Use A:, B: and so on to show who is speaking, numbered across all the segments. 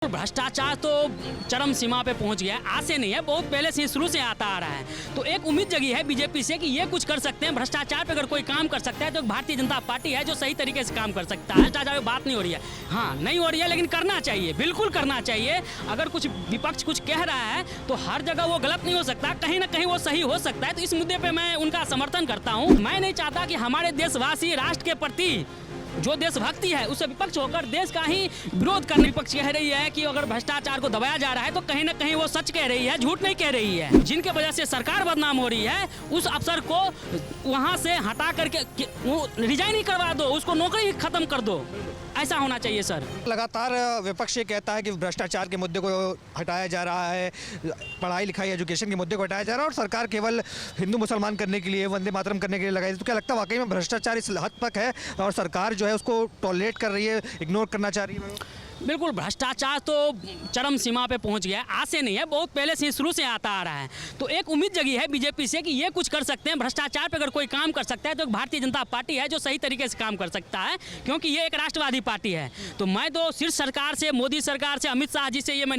A: भ्रष्टाचार तो चरम सीमा पे पहुंच गया है। आज से नहीं है, बहुत पहले से शुरू से आता आ रहा है। तो एक उम्मीद जगी है बीजेपी से कि ये कुछ कर सकते हैं। भ्रष्टाचार पे अगर कोई काम कर सकता है तो भारतीय जनता पार्टी है जो सही तरीके से काम कर सकता है। भ्रष्टाचार पे बात नहीं हो रही है, हाँ नहीं हो रही है, लेकिन करना चाहिए, बिल्कुल करना चाहिए। अगर कुछ विपक्ष कुछ कह रहा है तो हर जगह वो गलत नहीं हो सकता, कहीं ना कहीं वो सही हो सकता है। तो इस मुद्दे पे मैं उनका समर्थन करता हूँ। मैं नहीं चाहता कि हमारे देशवासी राष्ट्र के प्रति जो देशभक्ति है उससे विपक्ष होकर देश का ही विरोध करने। विपक्ष कह रही है कि अगर भ्रष्टाचार को दबाया जा रहा है तो कहीं ना कहीं वो सच कह रही है, झूठ नहीं कह रही है। जिनके वजह से सरकार बदनाम हो रही है उस अफसर को वहां से हटा करके रिजाइन ही करवा दो, उसको नौकरी खत्म कर दो। ऐसा होना चाहिए सर।
B: लगातार विपक्ष ये कहता है कि भ्रष्टाचार के मुद्दे को हटाया जा रहा है, पढ़ाई लिखाई एजुकेशन के मुद्दे को हटाया जा रहा है और सरकार केवल हिंदू मुसलमान करने के लिए, वंदे मातरम करने के लिए लगाई। तो क्या लगता है वाकई में भ्रष्टाचार इस हद तक है और सरकार जो है उसको टॉलरेट कर रही है, इग्नोर करना चाह रही है?
A: बिल्कुल, भ्रष्टाचार तो चरम सीमा पे पहुंच गया है। आज से नहीं है, बहुत पहले से शुरू से आता आ रहा है। तो एक उम्मीद जगी है बीजेपी से कि ये कुछ कर सकते हैं। भ्रष्टाचार पे अगर कोई काम कर सकता है तो भारतीय जनता पार्टी है जो सही तरीके से काम कर सकता है, क्योंकि ये एक राष्ट्रवादी पार्टी है। तो मैं तो शीर्ष सरकार से, मोदी सरकार से, अमित शाह जी से ये मैं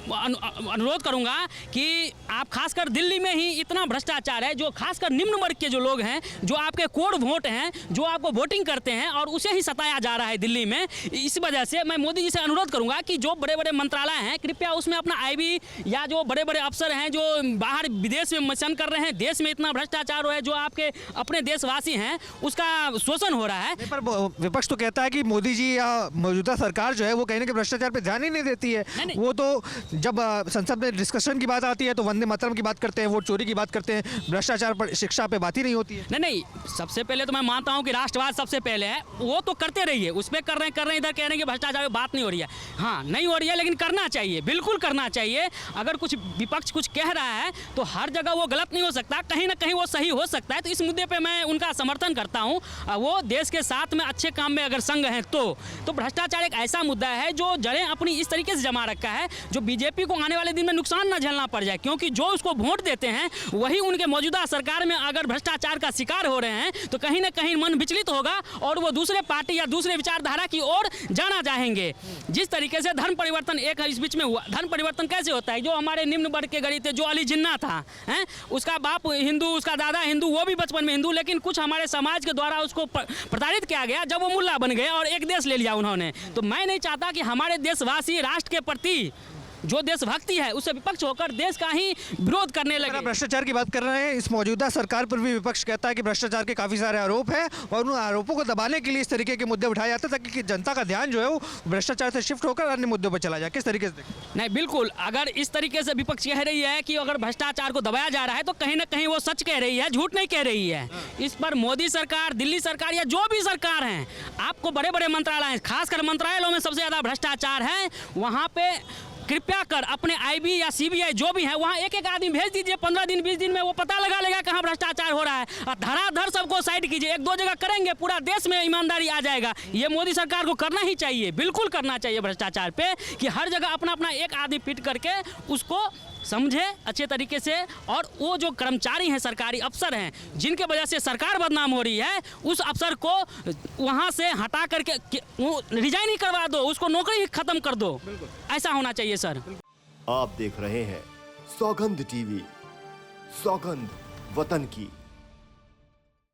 A: अनुरोध करूंगा कि आप खासकर दिल्ली में ही इतना भ्रष्टाचार है, जो खासकर निम्न वर्ग के जो लोग हैं, जो आपके कोड वोट हैं, जो आपको वोटिंग करते हैं और उसे ही सताया जा रहा है दिल्ली में। इस वजह से मैं मोदी से अनुरोध करूंगा कि जो बड़े बड़े मंत्रालय हैं कृपया उसमें अपना आईबी या जो बड़े बड़े अफसर हैं जो बाहर विदेश में मिशन कर रहे हैं, देश में इतना भ्रष्टाचार हो है, जो आपके अपने देशवासी हैं उसका शोषण हो रहा है।
B: पर विपक्ष तो कहता है कि मोदी जी या मौजूदा सरकार जो है वो कहीं ना कहीं भ्रष्टाचार पे ध्यान ही नहीं देती है।
A: नहीं।
B: वो तो जब संसद में डिस्कशन की बात आती है तो वंदे मातरम की बात करते हैं, वोट चोरी की बात करते हैं, भ्रष्टाचार पर, शिक्षा पे बात ही नहीं होती है।
A: नहीं, सबसे पहले तो मैं मानता हूं कि राष्ट्रवाद सबसे पहले है, वो तो करते रहिए, उस पर कर रहे हैं, इधर कह रहे हैं कि भ्रष्टाचार पे बात नहीं हो रही है, हाँ नहीं हो रही है, लेकिन करना चाहिए, बिल्कुल करना चाहिए। अगर कुछ विपक्ष कुछ कह रहा है तो हर जगह वो गलत नहीं हो सकता, कहीं ना कहीं वो सही हो सकता है। तो इस मुद्दे पे मैं उनका समर्थन करता हूँ। वो देश के साथ में अच्छे काम में अगर संग हैं तो भ्रष्टाचार एक ऐसा मुद्दा है जो जड़ें अपनी इस तरीके से जमा रखा है जो बीजेपी को आने वाले दिन में नुकसान न झेलना पड़ जाए, क्योंकि जो उसको वोट देते हैं वही उनके मौजूदा सरकार में अगर भ्रष्टाचार का शिकार हो रहे हैं तो कहीं ना कहीं मन विचलित होगा और वो दूसरे पार्टी या दूसरे विचारधारा की ओर जाना चाहेंगे। जिस तरीके से धर्म परिवर्तन एक इस बीच में हुआ, धर्म परिवर्तन कैसे होता है? जो हमारे निम्न वर्ग के गरीब थे, जो अली जिन्ना था, हैं, उसका बाप हिंदू, उसका दादा हिंदू, वो भी बचपन में हिंदू, लेकिन कुछ हमारे समाज के द्वारा उसको प्रताड़ित किया गया जब वो मुल्ला बन गए और एक देश ले लिया उन्होंने। तो मैं नहीं चाहता कि हमारे देशवासी राष्ट्र के प्रति जो देशभक्ति है उससे विपक्ष होकर देश का ही विरोध करने लगे।
B: भ्रष्टाचार की बात कर रहे हैं, इस मौजूदा सरकार पर भी विपक्ष कहता है कि भ्रष्टाचार के काफी सारे आरोप हैं और उन आरोपों को दबाने के लिए इस तरीके के मुद्दे उठाए जाते हैं ताकि जनता का ध्यान जो है वो भ्रष्टाचार से शिफ्ट होकर अन्य मुद्दों पर चला जाए। किस तरीके से?
A: नहीं, बिल्कुल, अगर इस तरीके से विपक्ष कह रही है कि अगर भ्रष्टाचार को दबाया जा रहा है तो कहीं ना कहीं वो सच कह रही है, झूठ नहीं कह रही है। इस पर मोदी सरकार, दिल्ली सरकार या जो भी सरकार हैं, आपको बड़े बड़े मंत्रालय हैं, खासकर मंत्रालयों में सबसे ज्यादा भ्रष्टाचार है, वहाँ पे कृपया कर अपने आईबी या सीबीआई जो भी है वहाँ एक एक आदमी भेज दीजिए। 15 दिन 20 दिन में वो पता लगा लेगा कहाँ भ्रष्टाचार हो रहा है और धड़ाधड़ सबको साइड कीजिए। एक दो जगह करेंगे, पूरा देश में ईमानदारी आ जाएगा। ये मोदी सरकार को करना ही चाहिए, बिल्कुल करना चाहिए भ्रष्टाचार पे, कि हर जगह अपना अपना एक आदमी पिट करके उसको समझे अच्छे तरीके से। और वो जो कर्मचारी हैं, सरकारी अफसर हैं, जिनके वजह से सरकार बदनाम हो रही है, उस अफसर को वहाँ से हटा करके रिजाइन ही करवा दो, उसको नौकरी ही खत्म कर दो। ऐसा होना चाहिए सर।
C: आप देख रहे हैं सौगंध टीवी, सौगंध वतन की।